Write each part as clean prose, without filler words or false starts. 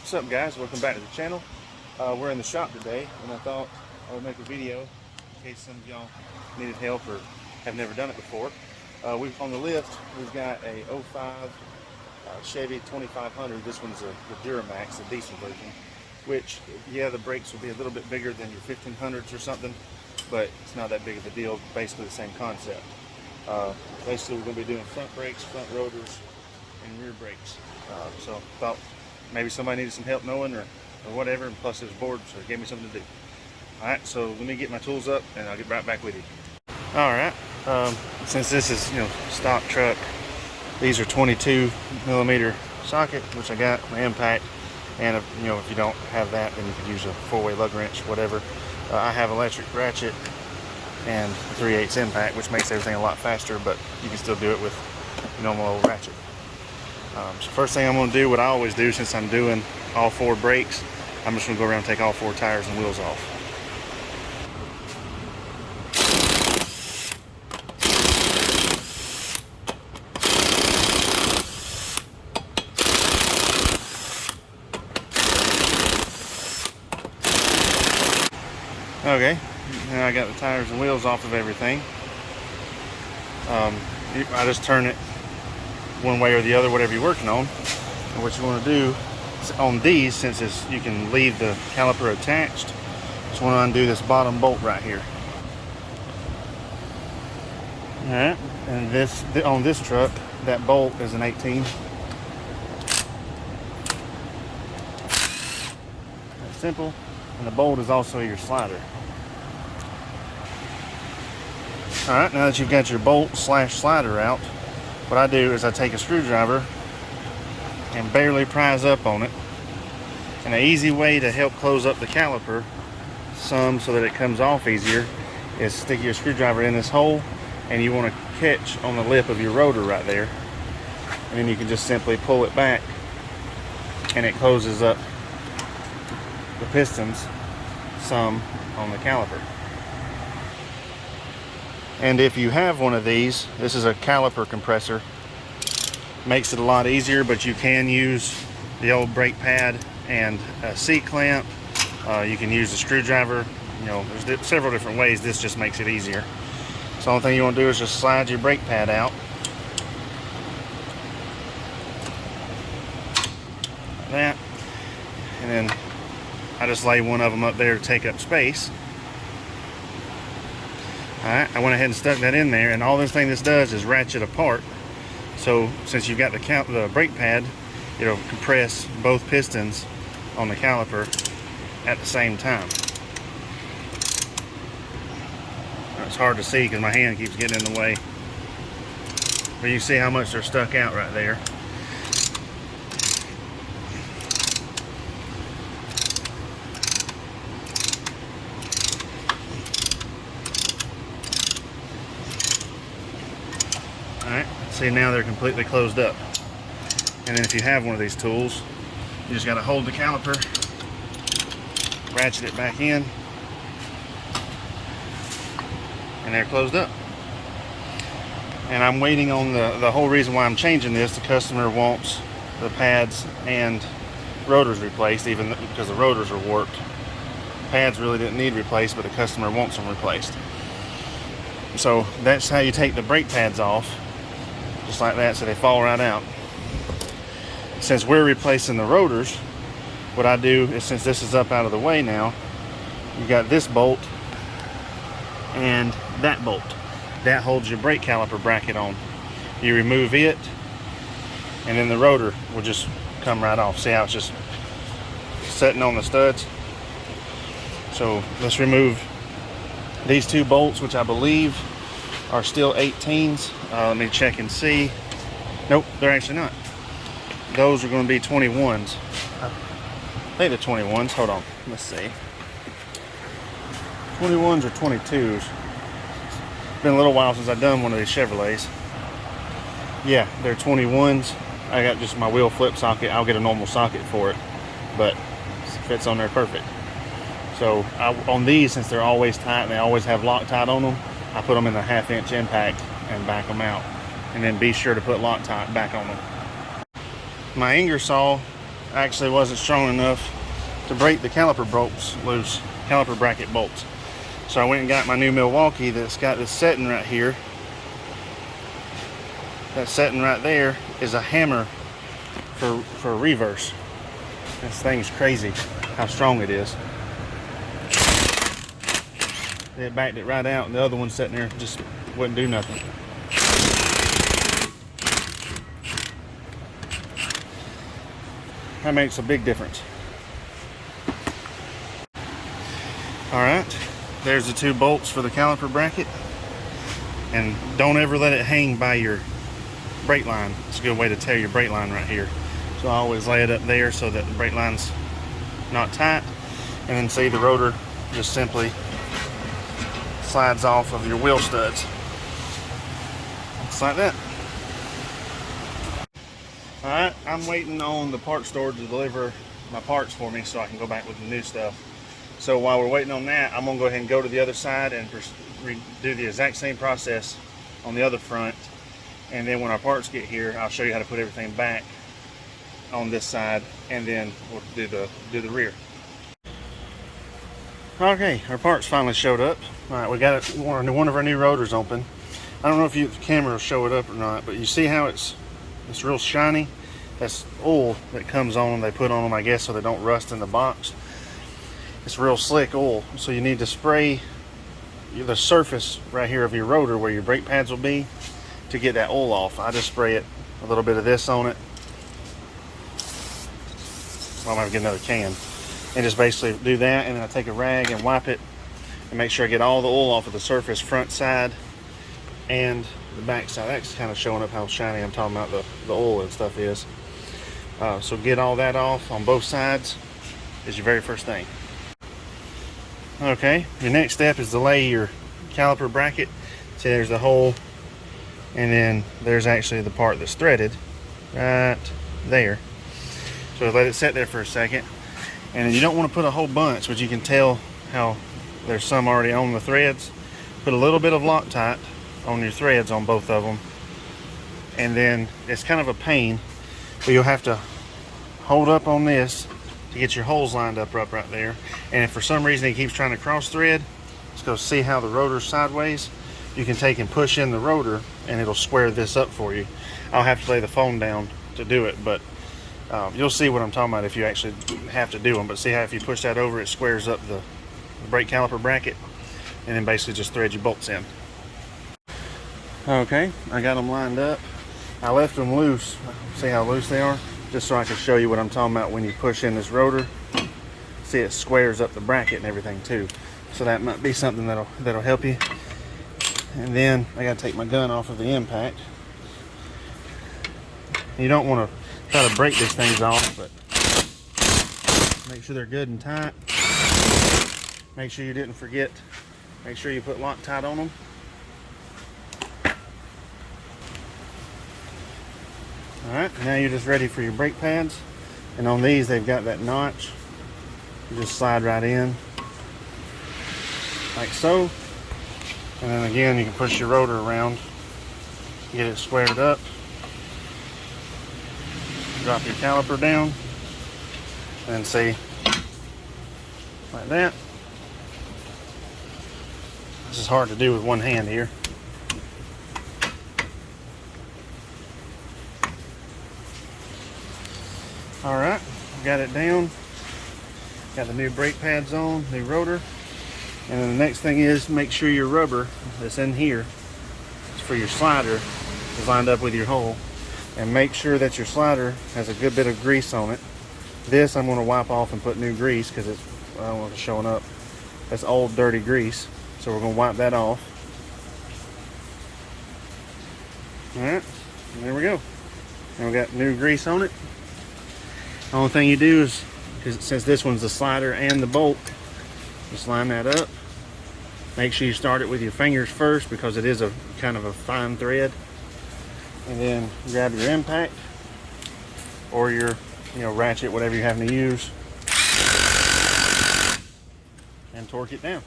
What's up, guys? Welcome back to the channel. We're in the shop today, and I thought I would make a video in case some of y'all needed help or have never done it before. On the lift, we've got a '05 Chevy 2500. This one's the Duramax, the diesel version, which, yeah, the brakes will be a little bit bigger than your 1500s or something, but it's not that big of a deal. Basically the same concept. Basically, we're going to be doing front brakes, front rotors, and rear brakes. So thought maybe somebody needed some help knowing or whatever, and plus it was bored, so it gave me something to do. Alright, so let me get my tools up and I'll get right back with you. Alright, since this is, stock truck, these are 22mm socket, which I got my impact, and if you don't have that, then you could use a 4-way lug wrench, whatever. I have electric ratchet and 3/8 impact, which makes everything a lot faster, but you can still do it with normal old ratchet. So first thing I'm going to do, what I always do since I'm doing all 4 brakes, I'm just going to go around and take all 4 tires and wheels off. Okay, now I got the tires and wheels off of everything. I just turn it one way or the other, whatever you're working on. And what you want to do on these, since you can leave the caliper attached, just want to undo this bottom bolt right here. Alright, and on this truck, that bolt is an 18. That's simple, and the bolt is also your slider. Alright, now that you've got your bolt / slider out, what I do is I take a screwdriver and barely prise up on it. And an easy way to help close up the caliper some so that it comes off easier is stick your screwdriver in this hole, and you want to catch on the lip of your rotor right there, and then you can just simply pull it back and it closes up the pistons some on the caliper. And if you have one of these, this is a caliper compressor. Makes it a lot easier, but you can use the old brake pad and a C-clamp. You can use a screwdriver. There's several different ways. This just makes it easier. So the only thing you want to do is just slide your brake pad out. Like that. And then I just lay one of them up there to take up space. Alright, I went ahead and stuck that in there, and all this does is ratchet apart. So since you've got the brake pad, it'll compress both pistons on the caliper at the same time. It's hard to see because my hand keeps getting in the way, but you see how much they're stuck out right there. Alright, see, now they're completely closed up. And then if you have one of these tools, you just got to hold the caliper, ratchet it back in, and they're closed up. And I'm waiting on the whole reason why I'm changing this. The customer wants the pads and rotors replaced, even because the rotors are warped. Pads really didn't need replaced, but the customer wants them replaced. So that's how you take the brake pads off, just like that, so they fall right out. Since we're replacing the rotors, what I do is, since this is up out of the way now, you got this bolt and that bolt. That holds your brake caliper bracket on. You remove it, and then the rotor will just come right off. See how it's just sitting on the studs? So let's remove these 2 bolts, which I believe are still 18s. Let me check and see. Nope, they're actually not. Those are going to be 21s. I think they're 21s. Hold on. Let's see. 21s or 22s. It's been a little while since I've done one of these Chevrolets. Yeah, they're 21s. I got just my wheel flip socket. I'll get a normal socket for it, but it fits on there perfect. So on these, since they're always tight and they always have Loctite on them, I put them in the 1/2" impact and back them out. And then be sure to put Loctite back on them. My Ingersoll actually wasn't strong enough to break the caliper bolts loose, caliper bracket bolts. So I went and got my new Milwaukee that's got this setting right here. That setting right there is a hammer for reverse. This thing's crazy how strong it is. It backed it right out, and the other one sitting there just wouldn't do nothing. That makes a big difference. Alright, there's the 2 bolts for the caliper bracket. And don't ever let it hang by your brake line. It's a good way to tear your brake line right here. So I always lay it up there so that the brake line's not tight. And then see, the rotor just simply slides off of your wheel studs. Just like that. Alright, I'm waiting on the parts store to deliver my parts for me so I can go back with the new stuff. So while we're waiting on that, I'm going to go ahead and go to the other side and do the exact same process on the other front. And then when our parts get here, I'll show you how to put everything back on this side, and then we'll do the rear. Okay, our parts finally showed up. Alright, we got one of our new rotors open. I don't know if the camera will show it up or not, but you see how it's real shiny? That's oil that comes on them, they put on them, I guess, so they don't rust in the box. It's real slick oil, so you need to spray the surface right here of your rotor where your brake pads will be to get that oil off. I just spray it, a little bit of this on it. I'm gonna get another can, and just basically do that, and then I take a rag and wipe it and make sure I get all the oil off of the surface, front side and the back side. That's kind of showing up how shiny I'm talking about the oil and stuff is. So get all that off on both sides is your very first thing. Okay, your next step is to lay your caliper bracket. See, there's the hole, and then there's actually the part that's threaded right there. So let it sit there for a second, and then you don't want to put a whole bunch, but you can tell how there's some already on the threads. Put a little bit of Loctite on your threads on both of them, and then it's kind of a pain, but you'll have to hold up on this to get your holes lined up right there. And if for some reason it keeps trying to cross thread, let's go see how the rotor's sideways. You can take and push in the rotor and it'll square this up for you. I'll have to lay the phone down to do it, but you'll see what I'm talking about if you actually have to do them. But see how if you push that over, it squares up the brake caliper bracket, and then basically just thread your bolts in. Okay, I got them lined up. I left them loose. See how loose they are? Just so I can show you what I'm talking about when you push in this rotor. See, it squares up the bracket and everything too. So that might be something that'll help you. And then I gotta take my gun off of the impact. You don't want to try to break these things off, but make sure they're good and tight. Make sure you didn't forget. Make sure you put Loctite on them. Alright, now you're just ready for your brake pads. And on these, they've got that notch. You just slide right in, like so. And then again, you can push your rotor around, get it squared up. Drop your caliper down, and see, like that. This is hard to do with one hand here. Alright, got it down. Got the new brake pads on, new rotor. And then the next thing is make sure your rubber that's in here for your slider is lined up with your hole. And make sure that your slider has a good bit of grease on it. This I'm going to wipe off and put new grease because it's, I don't want it showing up. That's old dirty grease. So we're going to wipe that off. Alright, there we go. And we got new grease on it. The only thing you do is, since this one's the slider and the bolt, just line that up. Make sure you start it with your fingers first because it is a kind of a fine thread. And then grab your impact or your ratchet, whatever you're having to use, and torque it down.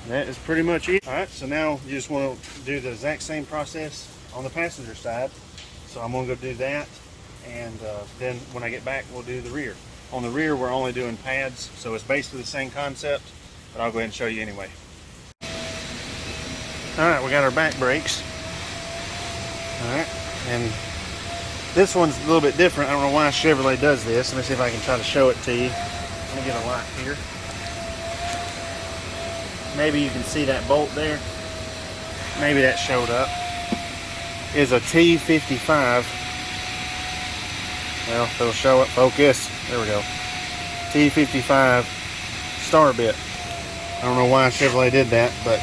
That is pretty much it. Alright, so now you just want to do the exact same process on the passenger side. So I'm going to go do that, and then when I get back, we'll do the rear. On the rear, we're only doing pads, so it's basically the same concept, but I'll go ahead and show you anyway. Alright, we got our back brakes. Alright, and this one's a little bit different. I don't know why Chevrolet does this. Let me see if I can try to show it to you. Let me get a light here. Maybe you can see that bolt there. Maybe that showed up. Is a T55. Well, it'll show up. Focus. There we go. T55 star bit. I don't know why Chevrolet did that, but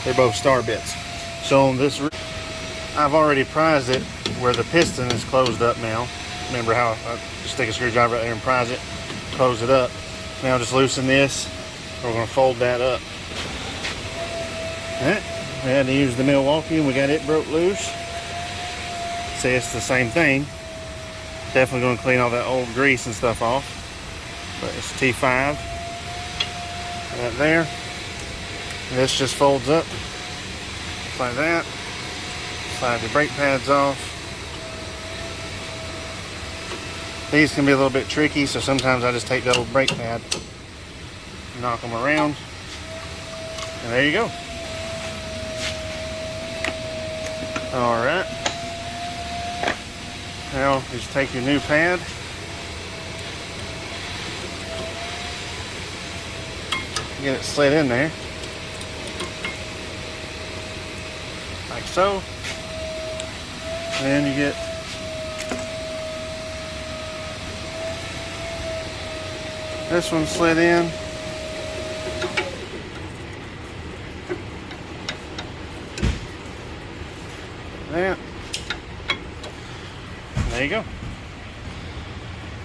they're both star bits. So on this, I've already prized it where the piston is closed up now. Remember how I just stick a screwdriver right there and prise it, close it up. Now just loosen this. We're going to fold that up. Alright, we had to use the Milwaukee and we got it broke loose. See, it's the same thing. Definitely going to clean all that old grease and stuff off. But it's T5. Right there. And this just folds up. Just like that. Slide your brake pads off. These can be a little bit tricky, so sometimes I just take the old brake pad, knock them around, and there you go. Alright. Now, just take your new pad. Get it slid in there. Like so. And then you get this one slid in. That. There you go.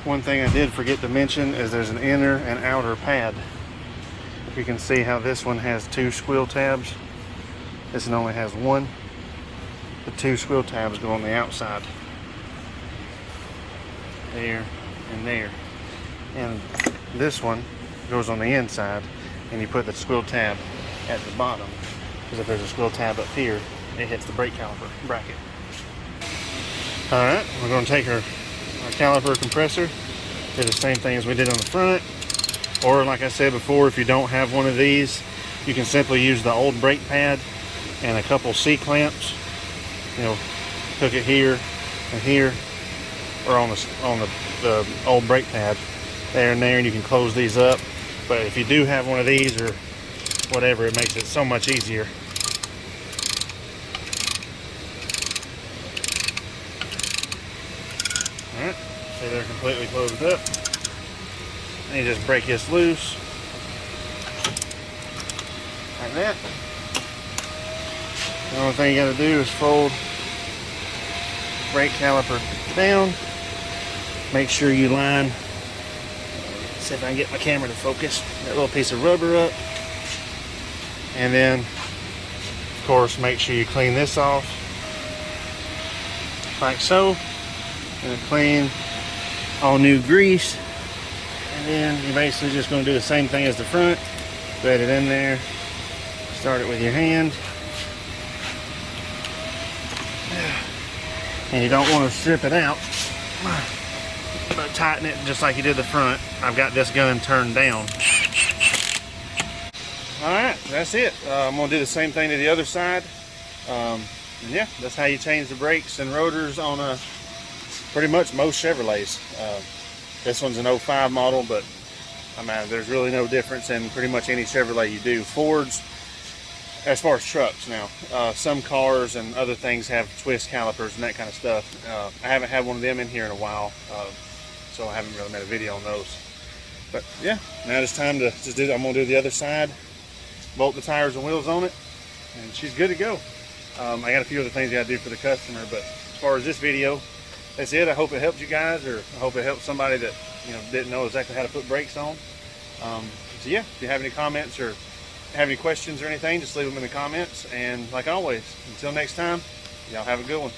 One thing I did forget to mention is there's an inner and outer pad. You can see how this one has two squill tabs. This one only has one. The two squill tabs go on the outside. There and there. And this one goes on the inside, and you put the squill tab at the bottom, because if there's a squill tab up here, it hits the brake caliper bracket. Alright, we're going to take our caliper compressor, do the same thing as we did on the front, or like I said before, if you don't have one of these, you can simply use the old brake pad and a couple C-clamps, you know, hook it here and here, or on the old brake pad, there and there, and you can close these up. But if you do have one of these or whatever, it makes it so much easier. Alright, so they're completely closed up. And you just break this loose. Like that. The only thing you gotta do is fold the brake caliper down. Make sure you line, see if I can get my camera to focus, that little piece of rubber up. And then, of course, make sure you clean this off. Like so. And clean all new grease. And then you're basically just going to do the same thing as the front. Thread it in there. Start it with your hand. And you don't want to strip it out, but tighten it just like you did the front. I've got this gun turned down. Alright, that's it. I'm going to do the same thing to the other side. And yeah, that's how you change the brakes and rotors on pretty much most Chevrolets. This one's an 05 model, but I mean, there's really no difference in pretty much any Chevrolet you do. Fords, as far as trucks now, some cars and other things have twist calipers and that kind of stuff. I haven't had one of them in here in a while, so I haven't really made a video on those. But yeah, now it's time to just do. I'm gonna do the other side, bolt the tires and wheels on it, and she's good to go. I got a few other things I gotta do for the customer, but as far as this video, that's it. I hope it helped you guys, or I hope it helped somebody that didn't know exactly how to put brakes on. So yeah, if you have any comments or have any questions or anything, just leave them in the comments. And like always, until next time, y'all have a good one.